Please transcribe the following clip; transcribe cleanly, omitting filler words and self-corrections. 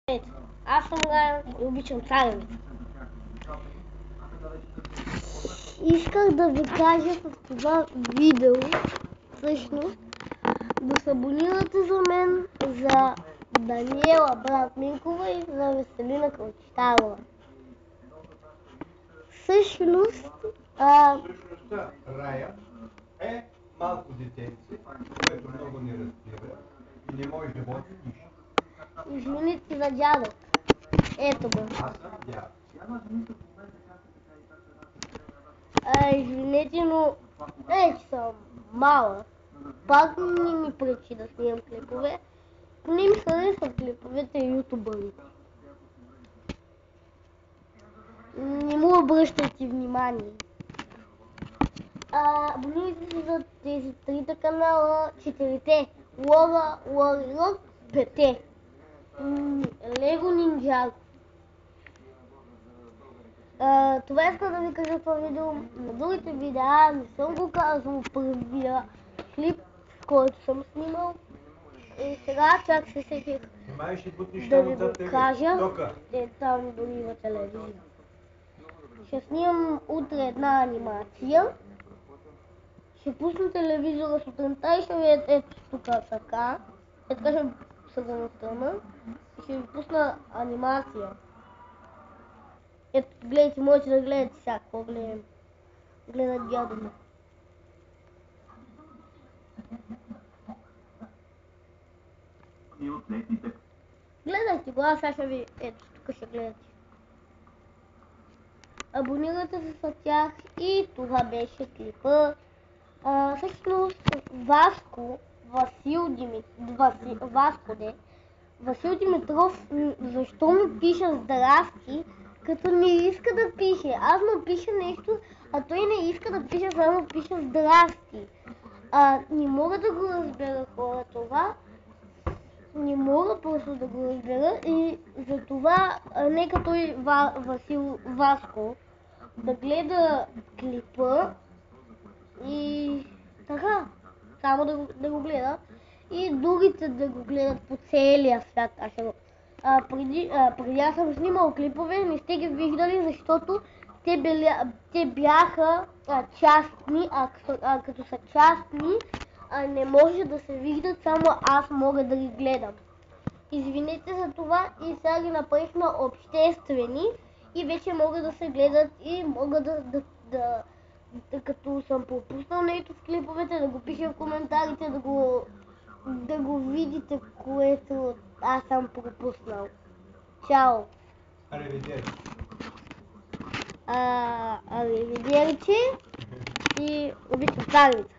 Ето, аз съм Райан и обичам царевица. Исках да ви кажа с това видео, всъщност, да се абонирате за мен, за Даниела брат Минкова и за Веселина Кълчитарова. Всъщност, Рая е малко детенце, което много не разбира и не може да води нищо. Извините за дядо. Ето го. Аз съм дядо. Извинете, но че съм малък. Пак не ми пречи да снимам клипове. Не ми харесват клиповете и ютубърите. Не му обръщайте внимание. Абонирайте се за тези трите канала, четирите. Лора, Лорилок, пете. Лего Нинджаго. Това иска да ви кажа това видео. На другите видеа не съм го казал първия клип, който съм снимал. И сега чак се сетих да ви го кажа. Там дори има телевизия. Ще снимам утре една анимация. Ще пусна телевизора сутринта и ще видите ето тук така. Ето ще се го натърна. И ще ви пусна анимация. Ето, гледайте, можете да гледате сега, какво гледам. Гледат дядо ми. Гледайте го, аз сега ще ви... Ето, тук ще гледате. Абонирайте се с тях и това беше клипа. Всъщност, Васил Димитров, защо ми пише здрасти, като не иска да пише. Аз му пиша нещо, а той не иска да пише, само пише здрасти. Не мога да го разбера хора това. Не мога просто да го разбера и затова нека той Васко да гледа клипа и така, само да го гледа и другите да го гледат по целия свят. Преди аз съм снимал клипове, не сте ги виждали, защото те бяха частни, като са частни не може да се виждат, само аз мога да ги гледам. Извинете за това и сега ги направихме обществени и вече могат да се гледат и мога като съм пропуснал нещо в клиповете, да го пиша в коментарите, да го видите, което аз съм пропуснал. Чао! Аривидерчи и обичам царевица.